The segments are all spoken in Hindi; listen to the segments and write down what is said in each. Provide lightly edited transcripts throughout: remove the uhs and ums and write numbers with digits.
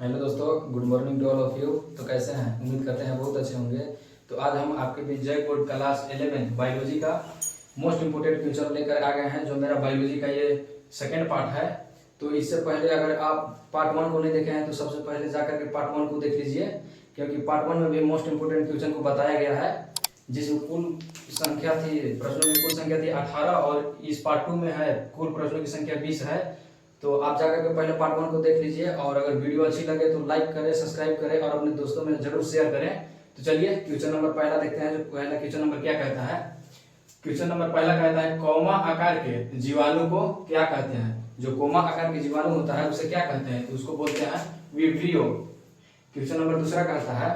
हेलो दोस्तों, good morning to all of you. तो कैसे हैं? उम्मीद करते हैं बहुत अच्छे होंगे। तो आज हम आपके बीच जय बोर्ड क्लास 11 बायोलॉजी का मोस्ट इम्पोर्टेंट फ्यूचर लेकर आ गए हैं, जो मेरा बायोलॉजी का ये सेकेंड पार्ट है। तो इससे पहले अगर आप पार्ट 1 को नहीं देखे हैं तो सबसे पहले जाकर के पार्ट 1 को देख लीजिए, क्योंकि पार्ट 1 में भी मोस्ट इम्पोर्टेंट क्वेश्चन को बताया गया है, जिसमें कुल संख्या थी, प्रश्नों की कुल संख्या थी 18 और इस पार्ट 2 में है कुल प्रश्नों की संख्या 20 है। तो आप जाकर के पहले पार्ट 1 को देख लीजिए, और अगर वीडियो अच्छी लगे तो लाइक करें, सब्सक्राइब करें और अपने दोस्तों में जरूर शेयर करें। तो चलिए क्वेश्चन नंबर पहला देखते हैं। जो पहला क्वेश्चन नंबर क्या कहता है? क्वेश्चन नंबर पहला कहता है कौमा आकार के जीवाणु को क्या कहते हैं? जो कौमा आकार के जीवाणु होता है उसे क्या कहते हैं? तो उसको बोलते हैं विब्रियो। क्वेश्चन नंबर दूसरा कहता है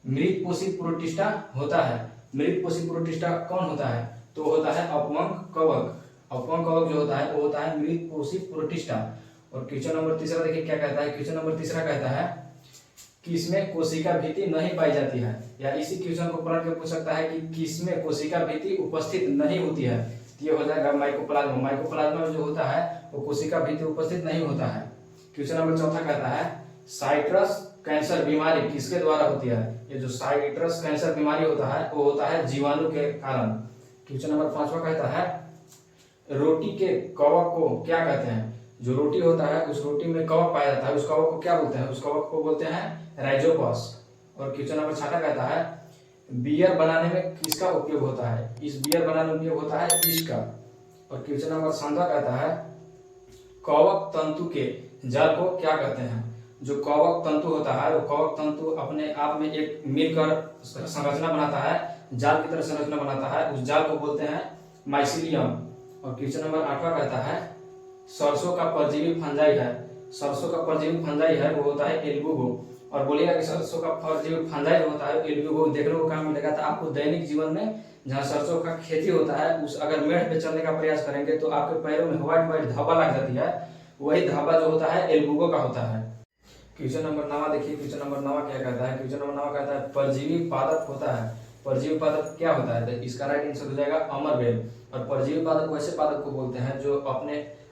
मृत पोषी प्रोटिस्टा होता है। मृत पोषी प्रोटिस्टा कौन होता है? तो होता है अपवंक कवक। अपवंक कवक जो होता है वो होता है मृत पोषी प्रोटिस्टा। और क्वेश्चन नंबर तीसरा देखिए क्या कहता है। क्वेश्चन नंबर तीसरा कहता है किसमें कोशिका भित्ति नहीं पाई जाती है, या इसी क्वेश्चन को पलट के पूछ सकता है कि किसमें कोशिका भित्ति उपस्थित नहीं होती है। तो ये हो जाएगा माइकोप्लाज्मा। माइकोप्लाज्मा में जो होता है वो कोशिका भित्ति उपस्थित नहीं होता है। क्वेश्चन नंबर चौथा कहता है साइट्रस कैंसर बीमारी किसके द्वारा होती है? ये जो साइट्रस कैंसर बीमारी होता है वो होता है जीवाणु के कारण। क्वेश्चन नंबर 5वां कहता है रोटी के कवक को क्या कहते हैं? जो रोटी होता है उस रोटी में कवक पाया जाता है, उस कवक को क्या बोलते हैं? उस कवक को बोलते हैं राइजोपस। और क्वेश्चन नंबर 6 कहता है बियर बनाने में किसका उपयोग होता है? इस बियर बनाने में उपयोग होता है ईस्ट का। और क्वेश्चन नंबर 7 कहता है कवक तंतु के जाल को क्या कहते हैं? जो कवक तंतु होता है वो कवक तंतु अपने आप में एक मिलकर संरचना बनाता है, जाल की तरह संरचना बनाता है, उस जाल को बोलते हैं माइसिलियम। और क्वेश्चन नंबर 8वां कहता है सरसों का परजीवी फंजाई है। सरसों का परजीवी फंजाई है वो होता है एल्बुगो। और बोलिएगा कि सरसों का परजीवी फंजाई जो होता है एल्बुगो देखने को कहाँ मिलेगा? तो आपको दैनिक जीवन में जहाँ सरसों का खेती होता है उस अगर मेड़ पे चलने का प्रयास करेंगे तो आपके पैरों में व्हाइट व्हाइट धब्बा लग जाती है, वही धब्बा जो होता है एल्बुगो का होता है। क्वेश्चन नंबर 9 देखिए। क्वेश्चन नंबर 9 क्या कहता है? क्वेश्चन नंबर 9 कहता है परजीवी पादप होता है। परजीवी पादप क्या होता है? तो इसका राइट आंसर हो जाएगा अमरबेल। और परजीवी पादप वैसे पादप को बोलते हैं जो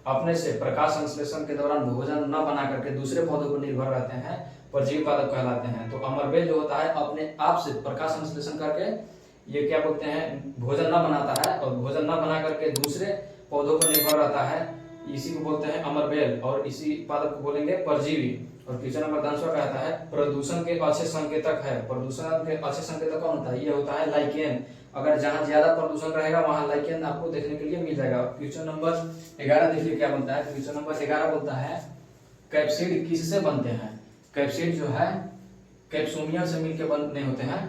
अपने से प्रकाश संश्लेषण के दौरान भोजन न बना करके दूसरे पौधों पर निर्भर रहते हैं, परजीवी पादप कहलाते हैं। तो अमरबेल जो होता है अपने आप से प्रकाश संश्लेषण करके ये क्या बोलते हैं भोजन न बनाता है, और भोजन न बना करके दूसरे पौधों पर निर्भर रहता है, इसी को बोलते हैं अमरबेल, और इसी पादप को बोलेंगे परजीवी। और क्वेश्चन नंबर 10वां कहता है प्रदूषण के अच्छे संकेतक है। प्रदूषण के अच्छे संकेतक कौन होता है? ये होता है लाइकेन। अगर जहां ज्यादा प्रदूषण रहेगा वहां लाइकेन आपको देखने के लिए मिल जाएगा। क्वेश्चन नंबर 11 देखिए क्या बनता है। क्वेश्चन नंबर 11 बोलता है कैप्सिड किससे बनते हैं? कैप्सिड जो है कैप्सोमिया से मिलकर बने होते हैं।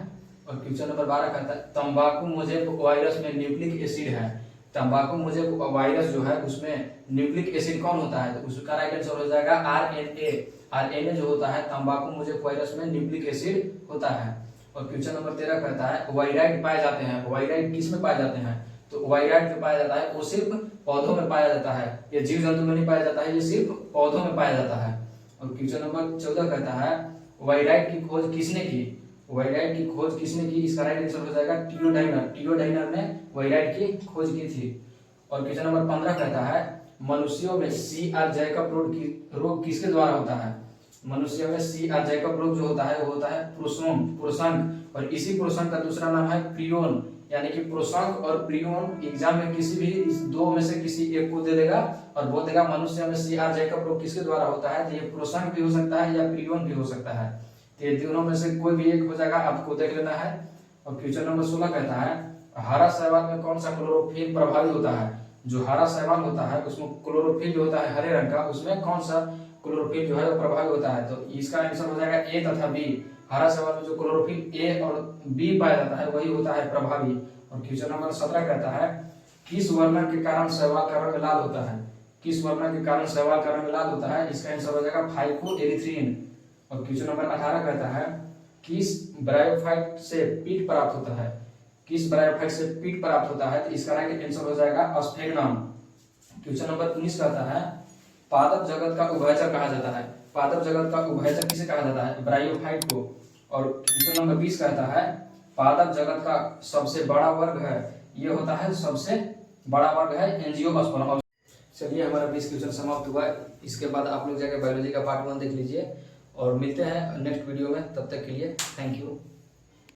और क्वेश्चन नंबर 12 कहता है तंबाकू मोजेक वायरस में न्यूक्लिक एसिड है। तंबाकू मोजेक वायरस जो है उसमें न्यूक्लिक एसिड कौन होता है? तो उसका राइट आंसर हो जाएगा आरएनए। आरएनए जो होता है तंबाकू मोजेक वायरस में न्यूक्लिक एसिड होता है। और क्वेश्चन नंबर 13 कहता है वायराइड पाए जाते हैं। वायराइड किस में पाए जाते हैं? तो वायराइड जो पाया जाता है वो सिर्फ पौधों में पाया जाता है, ये जीव जंतु में नहीं पाया जाता है, ये सिर्फ पौधों में पाया जाता है। और क्वेश्चन नंबर 14 कहता है वायराइड की खोज किसने की? वायराइड की खोज किसने की? इसका राइट आंसर हो जाएगा टियोडाइनर। टियोडाइनर ने वायराइड की खोज की थी। और क्वेश्चन नंबर 15 कहता है मनुष्यों में CR जैकब रोग किसके द्वारा होता है? मनुष्य में CR जैकब रोग जो होता है वो होता है प्रोसंक। और इसी प्रोसंक का दूसरा नाम है प्रियोन। यानी कि प्रोसंक और प्रियोन एग्जाम में किसी भी इस दो में से किसी एक को दे देगा और बोल देगा मनुष्य में CR जैकब रोग किसके द्वारा होता है? तो ये प्रोसंक भी हो सकता है या प्रियोन भी हो सकता है। तो ये दोनों में से कोई भी एक हो जाएगा, आपको देख लेना है। और क्वेश्चन नंबर 16 कहता है हरा शैवाल में कौन सा क्लोरोफिल प्रभावी होता है? जो हरा शैवाल होता है उसमें क्लोरोफिल जो होता है हरे रंग का, उसमें कौन सा क्लोरोफिल जो है वो प्रभावी होता है? तो इसका आंसर हो जाएगा ए तथा बी। हरा शैवाल में जो क्लोरोफिल ए और बी पाया जाता है वही होता है प्रभावी। और क्वेश्चन नंबर 17 कहता है किस वर्ण के कारण शैवाल का रंग लाल होता है? किस वर्ण के कारण शैवाल का रंग लाल होता है? इसका आंसर हो जाएगा फाइकोएरिथ्रिन। और क्वेश्चन नंबर 18 कहता है किस ब्रायोफाइट से पीट प्राप्त होता है? किस ब्रायोफाइट से पीट प्राप्त होता है? तो इसका राइट आंसर हो जाएगा स्फेग्नम। क्वेश्चन नंबर 19 कहता है पादप जगत का उभयचर कहा जाता है। पादप जगत का उभयचर किसे कहा जाता है? ब्रायोफाइट को। और क्वेश्चन नंबर 20 कहता है पादप जगत का सबसे बड़ा वर्ग है, ये होता है सबसे बड़ा वर्ग है एंजियोस्पर्म। चलिए हमारा 20 क्वेश्चन समाप्त हुआ। इसके बाद आप लोग जाकर बायोलॉजी का पार्ट 1 देख लीजिए। और मिलते हैं नेक्स्ट वीडियो में, तब तक के लिए थैंक यू।